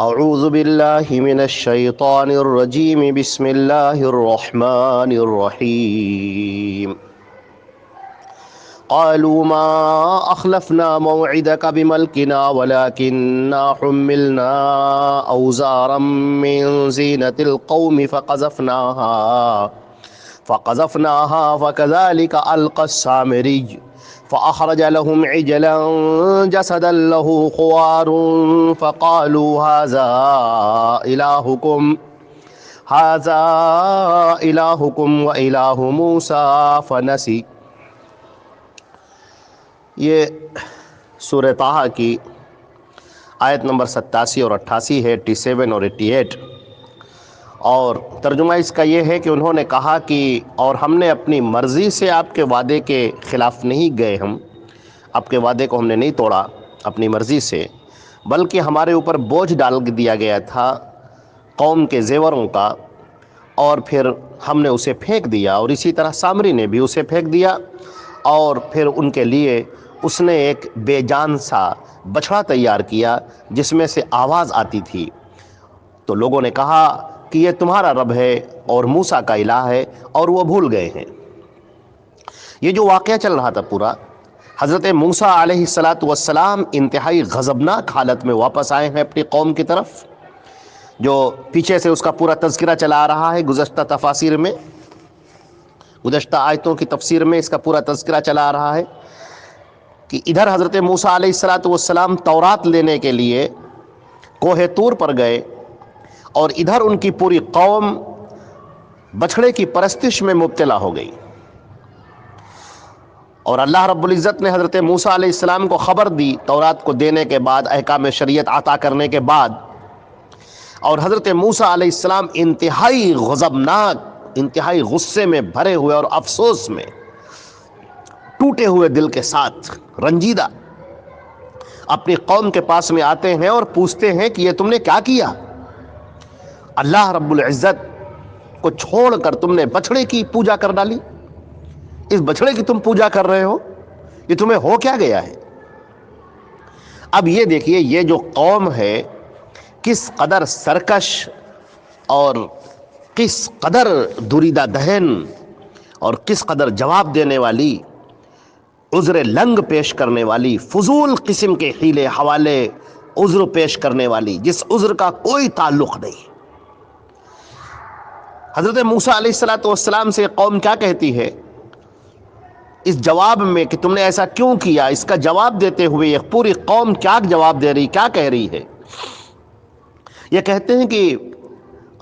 اعوذ باللہ من الشیطان الرجیم بسم اللہ الرحمن الرحیم قالوا ما اخلفنا موعدك بملكنا ولكننا حملنا اوزارا من زينة القوم فقذفناها فكذلك القى السامري فأخرج لهم عجلا جسدا له خوار فقالوا هذا إلهكم وإله موسى فنسي۔ یہ سورہ طٰہٰ کی آیت نمبر 87 اور 88 ہے، 87 اور 88، اور ترجمہ اس کا یہ ہے کہ انہوں نے کہا کہ اور ہم نے اپنی مرضی سے آپ کے وعدے کے خلاف نہیں گئے، ہم آپ کے وعدے کو ہم نے نہیں توڑا اپنی مرضی سے، بلکہ ہمارے اوپر بوجھ ڈال دیا گیا تھا قوم کے زیوروں کا، اور پھر ہم نے اسے پھینک دیا، اور اسی طرح سامری نے بھی اسے پھینک دیا، اور پھر ان کے لیے اس نے ایک بے جان سا بچھڑا تیار کیا جس میں سے آواز آتی تھی، تو لوگوں نے کہا کہ یہ تمہارا رب ہے اور موسیٰ کا الہ ہے، اور وہ بھول گئے ہیں۔ یہ جو واقعہ چل رہا تھا پورا، حضرت موسیٰ علیہ السلام انتہائی غضبناک حالت میں واپس آئے ہیں اپنی قوم کی طرف، جو پیچھے سے اس کا پورا تذکرہ چلا آ رہا ہے گزشتہ تفاسیر میں، گزشتہ آیتوں کی تفسیر میں اس کا پورا تذکرہ چلا آ رہا ہے کہ ادھر حضرت موسیٰ علیہ السلام تورات لینے کے لیے کوہ طور پر گئے، اور ادھر ان کی پوری قوم بچھڑے کی پرستش میں مبتلا ہو گئی، اور اللہ رب العزت نے حضرت موسیٰ علیہ السلام کو خبر دی تورات کو دینے کے بعد، احکام شریعت عطا کرنے کے بعد، اور حضرت موسیٰ علیہ السلام انتہائی غضبناک، انتہائی غصے میں بھرے ہوئے اور افسوس میں، ٹوٹے ہوئے دل کے ساتھ، رنجیدہ، اپنی قوم کے پاس میں آتے ہیں اور پوچھتے ہیں کہ یہ تم نے کیا کیا؟ اللہ رب العزت کو چھوڑ کر تم نے بچھڑے کی پوجا کر ڈالی، اس بچھڑے کی تم پوجا کر رہے ہو، یہ تمہیں ہو کیا گیا ہے؟ اب یہ دیکھیے یہ جو قوم ہے کس قدر سرکش اور کس قدر دریدہ دہن اور کس قدر جواب دینے والی، عذر لنگ پیش کرنے والی، فضول قسم کے حیلے حوالے عذر پیش کرنے والی، جس عذر کا کوئی تعلق نہیں۔ حضرت موسیٰ علیہ السلام سے قوم کیا کہتی ہے اس جواب میں کہ تم نے ایسا کیوں کیا؟ اس کا جواب دیتے ہوئے یہ پوری قوم کیا جواب دے رہی، کیا کہہ رہی ہے؟ یہ کہتے ہیں کہ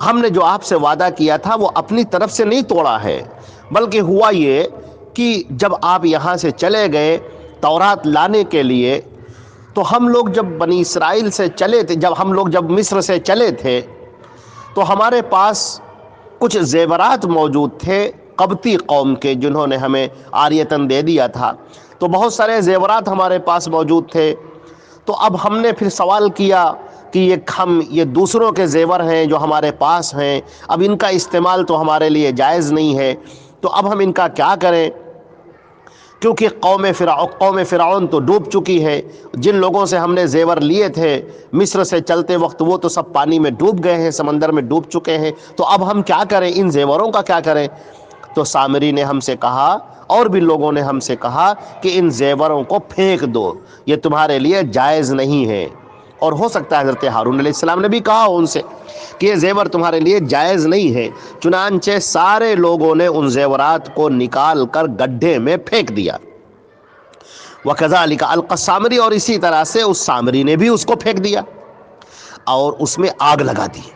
ہم نے جو آپ سے وعدہ کیا تھا وہ اپنی طرف سے نہیں توڑا ہے، بلکہ ہوا یہ کہ جب آپ یہاں سے چلے گئے تورات لانے کے لیے، تو ہم لوگ جب بنی اسرائیل سے چلے تھے، جب مصر سے چلے تھے، تو ہمارے پاس کچھ زیورات موجود تھے قبطی قوم کے، جنہوں نے ہمیں عاریتاً دے دیا تھا، تو بہت سارے زیورات ہمارے پاس موجود تھے، تو اب ہم نے پھر سوال کیا کہ یہ دوسروں کے زیور ہیں جو ہمارے پاس ہیں، اب ان کا استعمال تو ہمارے لیے جائز نہیں ہے، تو اب ہم ان کا کیا کریں؟ کیونکہ قوم فرعون تو ڈوب چکی ہے، جن لوگوں سے ہم نے زیور لیے تھے مصر سے چلتے وقت وہ تو سب پانی میں ڈوب گئے ہیں، سمندر میں ڈوب چکے ہیں، تو اب ہم کیا کریں؟ ان زیوروں کا کیا کریں؟ تو سامری نے ہم سے کہا، اور بھی لوگوں نے ہم سے کہا کہ ان زیوروں کو پھینک دو، یہ تمہارے لیے جائز نہیں ہے۔ اور ہو سکتا ہے حضرت ہارون علیہ السلام نے بھی کہا ہو ان سے کہ یہ زیور تمہارے لیے جائز نہیں ہے، چنانچہ سارے لوگوں نے ان زیورات کو نکال کر گڈھے میں پھینک دیا۔ وَكَذَلِكَ أَلْقَى السَّامِرِي، اور اسی طرح سے اس سامری نے بھی اس کو پھینک دیا اور اس میں آگ لگا دی۔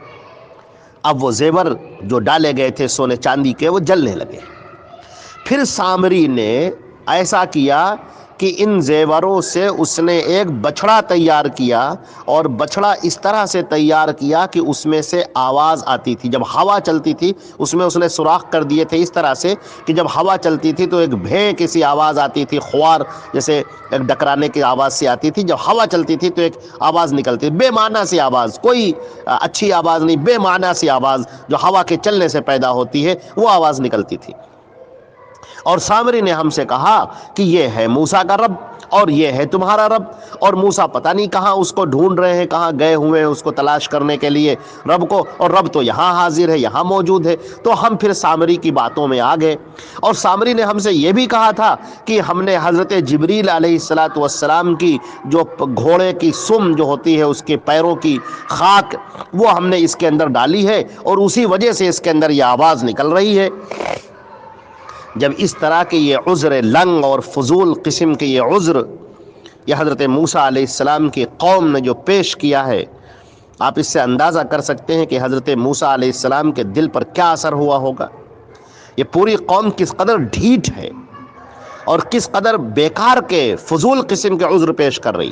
اب وہ زیور جو ڈالے گئے تھے سونے چاندی کے وہ جلنے لگے۔ پھر سامری نے ایسا کیا کہ ان زیوروں سے اس نے ایک بچھڑا تیار کیا، اور بچھڑا اس طرح سے تیار کیا کہ اس میں سے آواز آتی تھی، جب ہوا چلتی تھی اس میں اس نے سوراخ کر دیے تھے اس طرح سے کہ جب ہوا چلتی تھی تو ایک بھیں کسی آواز آتی تھی، خوار جیسے ایک ڈکرانے کی آواز سے آتی تھی، جب ہوا چلتی تھی تو ایک آواز نکلتی، بے معنی سی آواز، کوئی اچھی آواز نہیں، بے معنی سی آواز جو ہوا کے چلنے سے پیدا ہوتی ہے وہ آواز نکلتی تھی۔ اور سامری نے ہم سے کہا کہ یہ ہے موسیٰ کا رب، اور یہ ہے تمہارا رب۔ اور موسیٰ پتہ نہیں کہاں اس کو ڈھونڈ رہے ہیں، کہاں گئے ہوئے ہیں اس کو تلاش کرنے کے لیے رب کو، اور رب تو یہاں حاضر ہے، یہاں موجود ہے۔ تو ہم پھر سامری کی باتوں میں آ گئے، اور سامری نے ہم سے یہ بھی کہا تھا کہ ہم نے حضرت جبریل علیہ السلام کی جو گھوڑے کی سم جو ہوتی ہے، اس کے پیروں کی خاک، وہ ہم نے اس کے اندر ڈالی ہے، اور اسی وجہ سے اس کے اندر یہ آواز نکل رہی ہے۔ جب اس طرح کے یہ عذر لنگ اور فضول قسم کے یہ عذر یہ حضرت موسیٰ علیہ السلام کی قوم نے جو پیش کیا ہے، آپ اس سے اندازہ کر سکتے ہیں کہ حضرت موسیٰ علیہ السلام کے دل پر کیا اثر ہوا ہوگا۔ یہ پوری قوم کس قدر ڈھیٹ ہے اور کس قدر بیکار کے فضول قسم کے عذر پیش کر رہی۔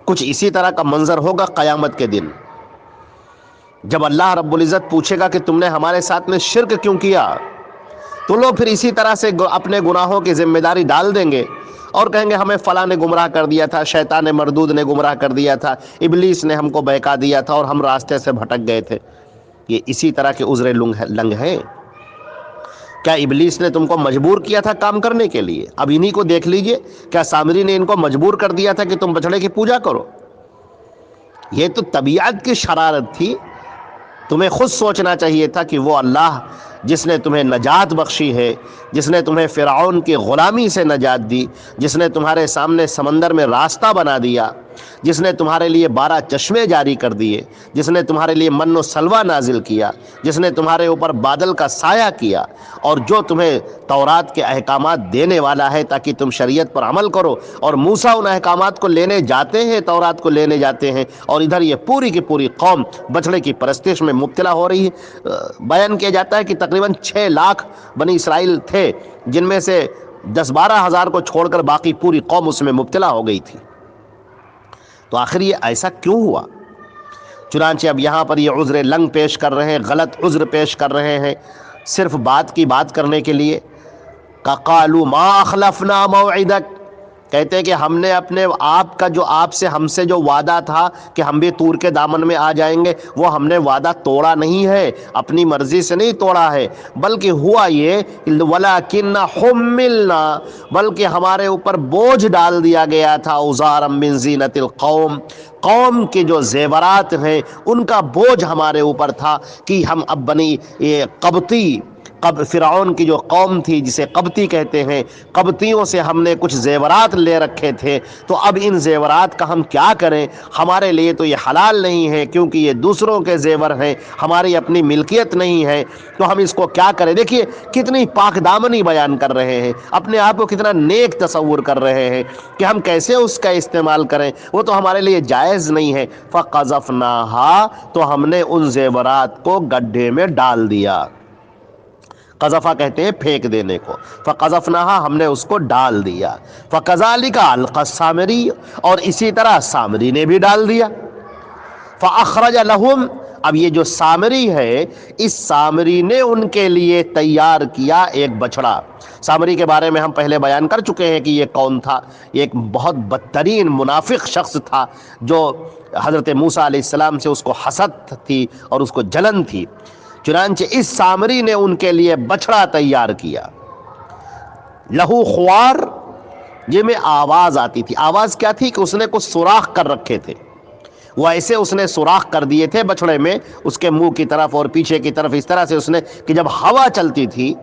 کچھ اسی طرح کا منظر ہوگا قیامت کے دن، جب اللہ رب العزت پوچھے گا کہ تم نے ہمارے ساتھ میں شرک کیوں کیا، تو لوگ پھر اسی طرح سے اپنے گناہوں کی ذمہ داری ڈال دیں گے اور کہیں گے ہمیں فلاں نے گمراہ کر دیا تھا، شیطان مردود نے گمراہ کر دیا تھا، ابلیس نے ہم کو بہکا دیا تھا اور ہم راستے سے بھٹک گئے تھے۔ یہ اسی طرح کے عذر لنگ ہیں۔ کیا ابلیس نے تم کو مجبور کیا تھا کام کرنے کے لیے؟ اب انہی کو دیکھ لیجئے، کیا سامری نے ان کو مجبور کر دیا تھا کہ تم بچڑے کی پوجا کرو؟ یہ تو طبیعت کی شرارت تھی۔ تمہیں خود سوچنا چاہیے تھا کہ وہ اللہ جس نے تمہیں نجات بخشی ہے، جس نے تمہیں فرعون کی غلامی سے نجات دی، جس نے تمہارے سامنے سمندر میں راستہ بنا دیا، جس نے تمہارے لیے 12 چشمے جاری کر دیے، جس نے تمہارے لیے من و سلوہ نازل کیا، جس نے تمہارے اوپر بادل کا سایہ کیا، اور جو تمہیں تورات کے احکامات دینے والا ہے تاکہ تم شریعت پر عمل کرو، اور موسیٰ ان احکامات کو لینے جاتے ہیں، تورات کو لینے جاتے ہیں، اور ادھر یہ پوری کی پوری قوم بچڑے کی پرستش میں مبتلا ہو رہی ہے۔ بیان کیا جاتا ہے کہ تقریباً 6 لاکھ بنی اسرائیل تھے، جن میں سے 10-12 ہزار کو چھوڑ کر باقی پوری قوم اس میں مبتلا ہو گئی تھی۔ تو آخر یہ ایسا کیوں ہوا؟ چنانچہ اب یہاں پر یہ عذر لنگ پیش کر رہے ہیں، غلط عذر پیش کر رہے ہیں، صرف بات کی بات کرنے کے لیے۔ قَالُوا مَا أَخْلَفْنَا مَوْعِدَكَ، کہتے ہیں کہ ہم نے اپنے آپ کا جو آپ سے ہم سے جو وعدہ تھا کہ ہم بھی طور کے دامن میں آ جائیں گے، وہ ہم نے وعدہ توڑا نہیں ہے، اپنی مرضی سے نہیں توڑا ہے، بلکہ ہوا یہ وَلَكِنَّ حُمِّلْنَا، بلکہ ہمارے اوپر بوجھ ڈال دیا گیا تھا، أَوْزَارًا مِّن زِینَةِ الْقَوْمِ، قوم کے جو زیورات ہیں ان کا بوجھ ہمارے اوپر تھا کہ ہم اب بنی قبطی فرعون کی جو قوم تھی جسے قبطی کہتے ہیں، قبطیوں سے ہم نے کچھ زیورات لے رکھے تھے، تو اب ان زیورات کا ہم کیا کریں؟ ہمارے لیے تو یہ حلال نہیں ہے کیونکہ یہ دوسروں کے زیور ہیں، ہماری اپنی ملکیت نہیں ہے، تو ہم اس کو کیا کریں؟ دیکھیے کتنی پاک دامنی بیان کر رہے ہیں، اپنے آپ کو کتنا نیک تصور کر رہے ہیں کہ ہم کیسے اس کا استعمال کریں، وہ تو ہمارے لیے جائز نہیں ہے۔ فَقَذَفْنَاهَا، تو ہم نے ان زیورات کو گڈھے میں ڈال دیا۔ قذفہ کہتے ہیں پھینک دینے کو، فَقَذَفْنَاهَا، ہم نے اس کو ڈال دیا۔ فَكَذَلِكَ أَلْقَى السَّامِرِيُّ، اور اسی طرح سامری نے بھی ڈال دیا۔ فَأَخْرَجَ لَهُمْ، اب یہ جو سامری ہے، اس سامری نے ان کے لیے تیار کیا ایک بچڑا۔ سامری کے بارے میں ہم پہلے بیان کر چکے ہیں کہ یہ کون تھا۔ یہ ایک بہت بدترین منافق شخص تھا جو حضرت موسیٰ علیہ السلام سے اس کو حسد تھی اور اس کو جلن تھی۔ چنانچہ اس سامری نے ان کے لیے بچڑا تیار کیا، لہو خوار، جن میں آواز آتی تھی۔ آواز کیا تھی کہ اس نے کچھ سوراخ کر رکھے تھے، وہ ایسے اس نے سوراخ کر دیے تھے بچڑے میں، اس کے منہ کی طرف اور پیچھے کی طرف، اس طرح سے اس نے کہ جب ہوا چلتی تھی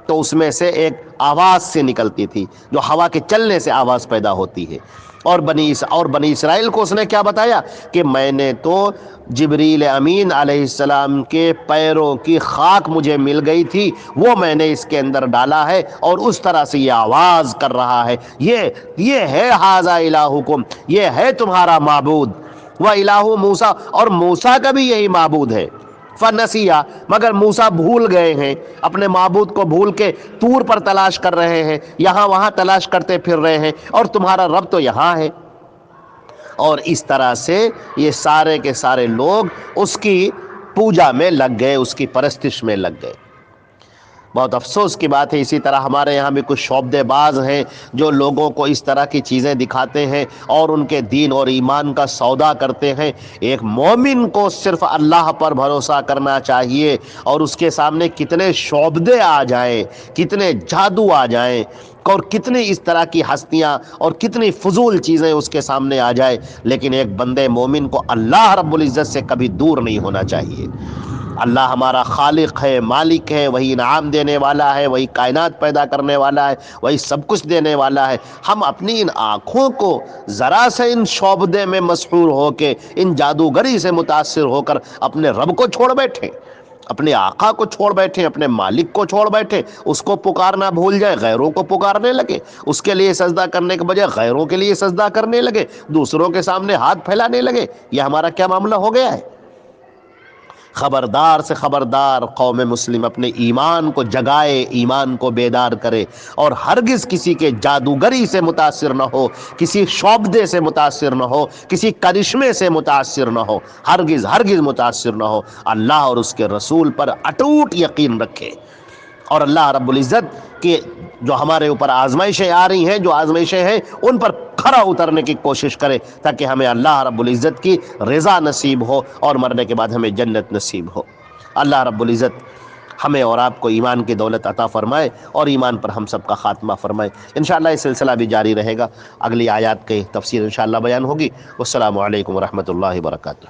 تو اس میں سے ایک آواز سے نکلتی تھی، جو ہوا کے چلنے سے آواز پیدا ہوتی ہے۔ اور بنی اسرائیل کو اس نے کیا بتایا کہ میں نے تو جبریل امین علیہ السلام کے پیروں کی خاک مجھے مل گئی تھی، وہ میں نے اس کے اندر ڈالا ہے، اور اس طرح سے یہ آواز کر رہا ہے، یہ ہے ھذا الہکم، یہ ہے تمہارا معبود، وَإِلَٰهُ موسیٰ، اور موسیٰ کا بھی یہی معبود ہے۔ فَنَسِیَ، مگر موسیٰ بھول گئے ہیں، اپنے معبود کو بھول کے طور پر تلاش کر رہے ہیں، یہاں وہاں تلاش کرتے پھر رہے ہیں، اور تمہارا رب تو یہاں ہے۔ اور اس طرح سے یہ سارے کے سارے لوگ اس کی پوجا میں لگ گئے، اس کی پرستش میں لگ گئے۔ بہت افسوس کی بات ہے. اسی طرح ہمارے یہاں بھی کچھ شعبدے باز ہیں جو لوگوں کو اس طرح کی چیزیں دکھاتے ہیں اور ان کے دین اور ایمان کا سودا کرتے ہیں. ایک مومن کو صرف اللہ پر بھروسہ کرنا چاہیے، اور اس کے سامنے کتنے شعبدے آ جائیں، کتنے جادو آ جائیں اور کتنی اس طرح کی ہستیاں اور کتنی فضول چیزیں اس کے سامنے آ جائے، لیکن ایک بندے مومن کو اللہ رب العزت سے کبھی دور نہیں ہونا چاہیے. اللہ ہمارا خالق ہے، مالک ہے، وہی انعام دینے والا ہے، وہی کائنات پیدا کرنے والا ہے، وہی سب کچھ دینے والا ہے. ہم اپنی ان آنکھوں کو ذرا سے ان شعبدے میں مسحور ہو کے، ان جادوگری سے متاثر ہو کر اپنے رب کو چھوڑ بیٹھیں، اپنے آقا کو چھوڑ بیٹھیں، اپنے مالک کو چھوڑ بیٹھیں. اس کو پکارنا بھول جائے، غیروں کو پکارنے لگے. اس کے لیے سجدہ کرنے کے بجائے غیروں کے لیے سجدہ کرنے لگے، دوسروں کے سامنے ہاتھ پھیلانے لگے. یہ ہمارا کیا معاملہ ہو گیا ہے؟ خبردار سے خبردار قوم مسلم اپنے ایمان کو جگائے، ایمان کو بیدار کرے، اور ہرگز کسی کے جادوگری سے متاثر نہ ہو، کسی شعبدے سے متاثر نہ ہو، کسی کرشمے سے متاثر نہ ہو، ہرگز ہرگز متاثر نہ ہو. اللہ اور اس کے رسول پر اٹوٹ یقین رکھے، اور اللہ رب العزت کے جو ہمارے اوپر آزمائشیں آ رہی ہیں، جو آزمائشیں ہیں، ان پر کھرا اترنے کی کوشش کرے، تاکہ ہمیں اللہ رب العزت کی رضا نصیب ہو اور مرنے کے بعد ہمیں جنت نصیب ہو. اللہ رب العزت ہمیں اور آپ کو ایمان کی دولت عطا فرمائے اور ایمان پر ہم سب کا خاتمہ فرمائے. انشاءاللہ یہ سلسلہ بھی جاری رہے گا، اگلی آیات کی تفسیر انشاءاللہ بیان ہوگی. والسلام علیکم ورحمۃ اللہ وبرکاتہ.